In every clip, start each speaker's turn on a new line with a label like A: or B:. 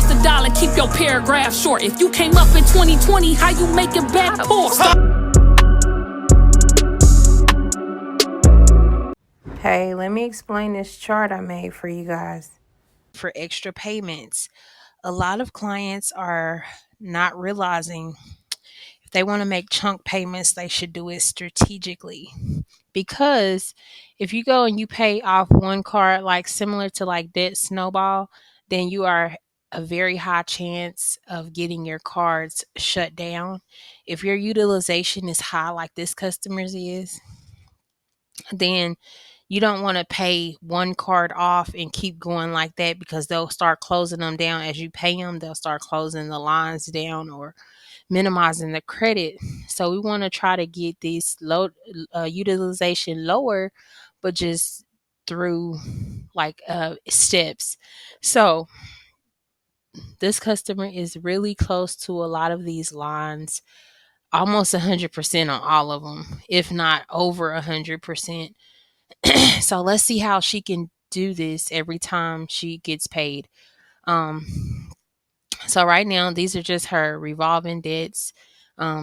A: cost a dollar, keep your paragraph short. If you came up in 2020, how you make it back poor?
B: Hey, let me explain this chart I made for you guys.
C: For extra payments, a lot of clients are not realizing if they want to make chunk payments, they should do it strategically. Because if you go and you pay off one card, like similar to like debt snowball, then you are a very high chance of getting your cards shut down. If your utilization is high, like this customer's is, then you don't want to pay one card off and keep going like that, because they'll start closing them down as you pay them. They'll start closing the lines down or minimizing the credit. So we want to try to get this low utilization lower, but just through like steps. So this customer is really close to a lot of these lines, almost 100% on all of them, if not over 100%. So let's see how she can do this every time she gets paid. So right now, these are just her revolving debts.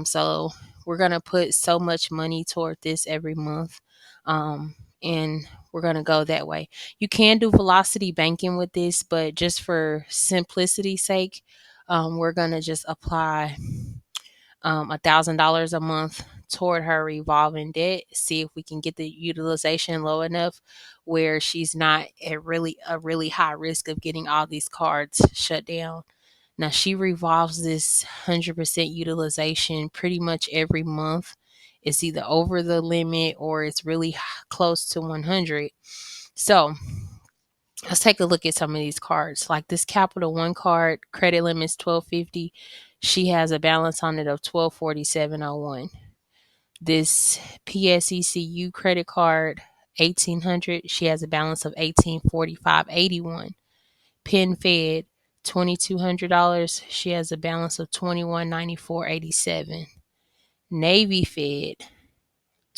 C: So we're gonna put so much money toward this every month, and we're gonna go that way. You can do velocity banking with this, but just for simplicity's sake, we're gonna just apply $1,000 a month toward her revolving debt. See if we can get the utilization low enough where she's not at really a really high risk of getting all these cards shut down. Now she revolves this 100% utilization pretty much every month. It's either over the limit or it's really close to 100. So let's take a look at some of these cards. Like this Capital One card, credit limit's $1,250. She has a balance on it of $1,247.01. This PSECU credit card, 1,800. She has a balance of $1,845.81. Penn Fed, $2,200. She has a balance of $2,194.87. Navy Fed,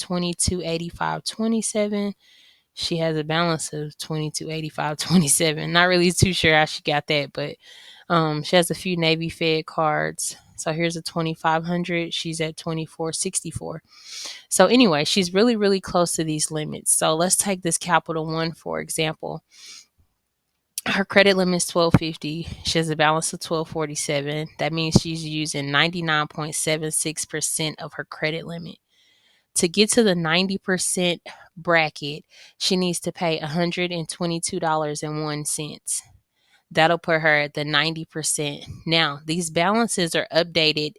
C: $2,285.27. She has a balance of $2,285.27. Not really too sure how she got that, but she has a few Navy Fed cards. So here's a 2,500. She's at 2,464. So anyway, she's really, really close to these limits. So let's take this Capital One, for example. Her credit limit is $1,250. She has a balance of $1,247. That means she's using 99.76% of her credit limit. To get to the 90% bracket, she needs to pay $122.01. That'll put her at the 90%. Now, these balances are updated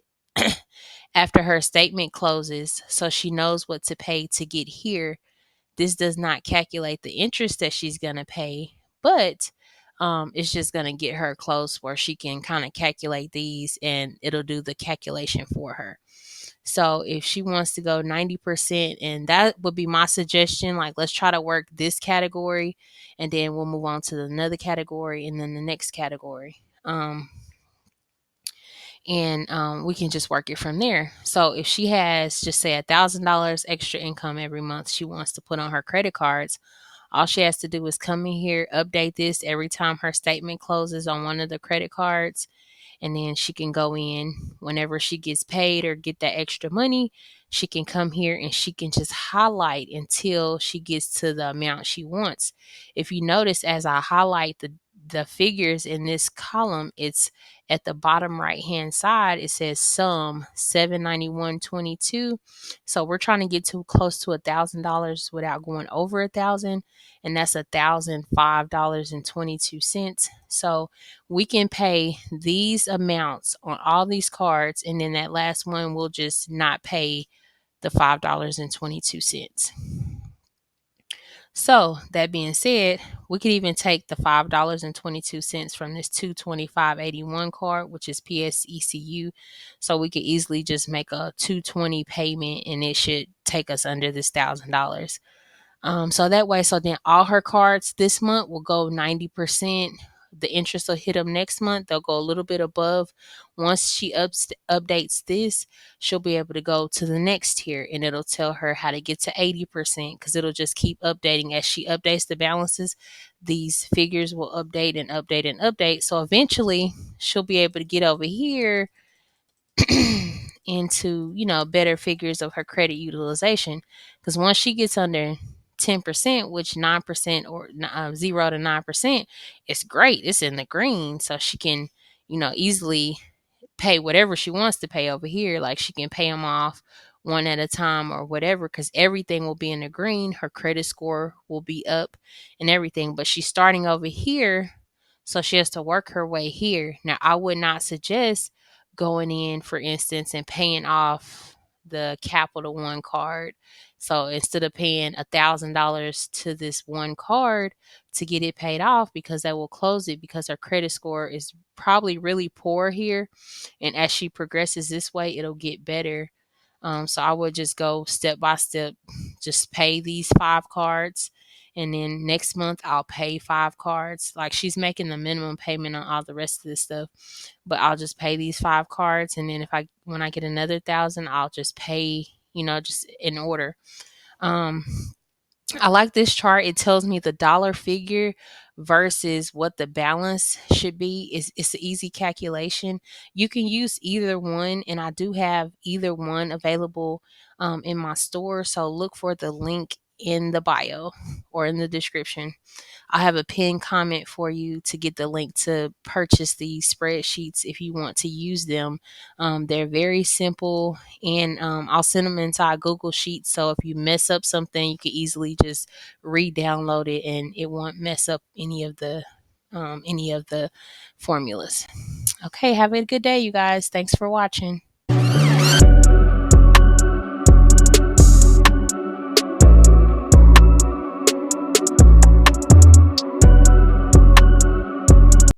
C: after her statement closes, so she knows what to pay to get here. This does not calculate the interest that she's going to pay, but it's just going to get her close where she can kind of calculate these and it'll do the calculation for her. So if she wants to go 90%, and that would be my suggestion, like let's try to work this category and then we'll move on to another category and then the next category. And we can just work it from there. So if she has, just say, $1,000 extra income every month she wants to put on her credit cards, all she has to do is come in here, update this every time her statement closes on one of the credit cards, and then she can go in whenever she gets paid or get that extra money. She can come here and she can just highlight until she gets to the amount she wants. If you notice, as I highlight the figures in this column, it's at the bottom right hand side, it says sum 791.22. So we're trying to get too close to $1,000 without going over 1,000, and that's $1,005.22. So we can pay these amounts on all these cards, and then that last one we'll just not pay the $5.22. So that being said, we could even take the $5.22 from this 225.81 card, which is PSECU. So we could easily just make a 220 payment and it should take us under this $1,000. So that way, so then all her cards this month will go 90%. The interest will hit them next month. They'll go a little bit above. Once she updates this, she'll be able to go to the next tier and it'll tell her how to get to 80%, because it'll just keep updating. As she updates the balances, these figures will update and update and update. So eventually she'll be able to get over here into, better figures of her credit utilization. Because once she gets under 10%, which 9% or 0 to 9%, it's great. It's in the green. So she can, easily pay whatever she wants to pay over here. Like she can pay them off one at a time or whatever, because everything will be in the green. Her credit score will be up and everything. But she's starting over here, so she has to work her way here. Now, I would not suggest going in, for instance, and paying off the Capital One card. So instead of paying $1,000 to this one card to get it paid off, because that will close it, because her credit score is probably really poor here. And as she progresses this way, it'll get better. So I would just go step by step, just pay these 5 cards. And then next month I'll pay 5 cards. Like she's making the minimum payment on all the rest of this stuff, but I'll just pay these 5 cards. And then when I get another 1,000, I'll just pay, just in order. Um, I like this chart. It tells me the dollar figure versus what the balance should be. It's an easy calculation. You can use either one, and I do have either one available in my store. So look for the link in the bio or in the description. I have a pinned comment for you to get the link to purchase these spreadsheets if you want to use them. They're very simple, and I'll send them inside Google Sheets. So if you mess up something, you can easily just re-download it, and it won't mess up any of the formulas. Okay, have a good day, you guys. Thanks for watching.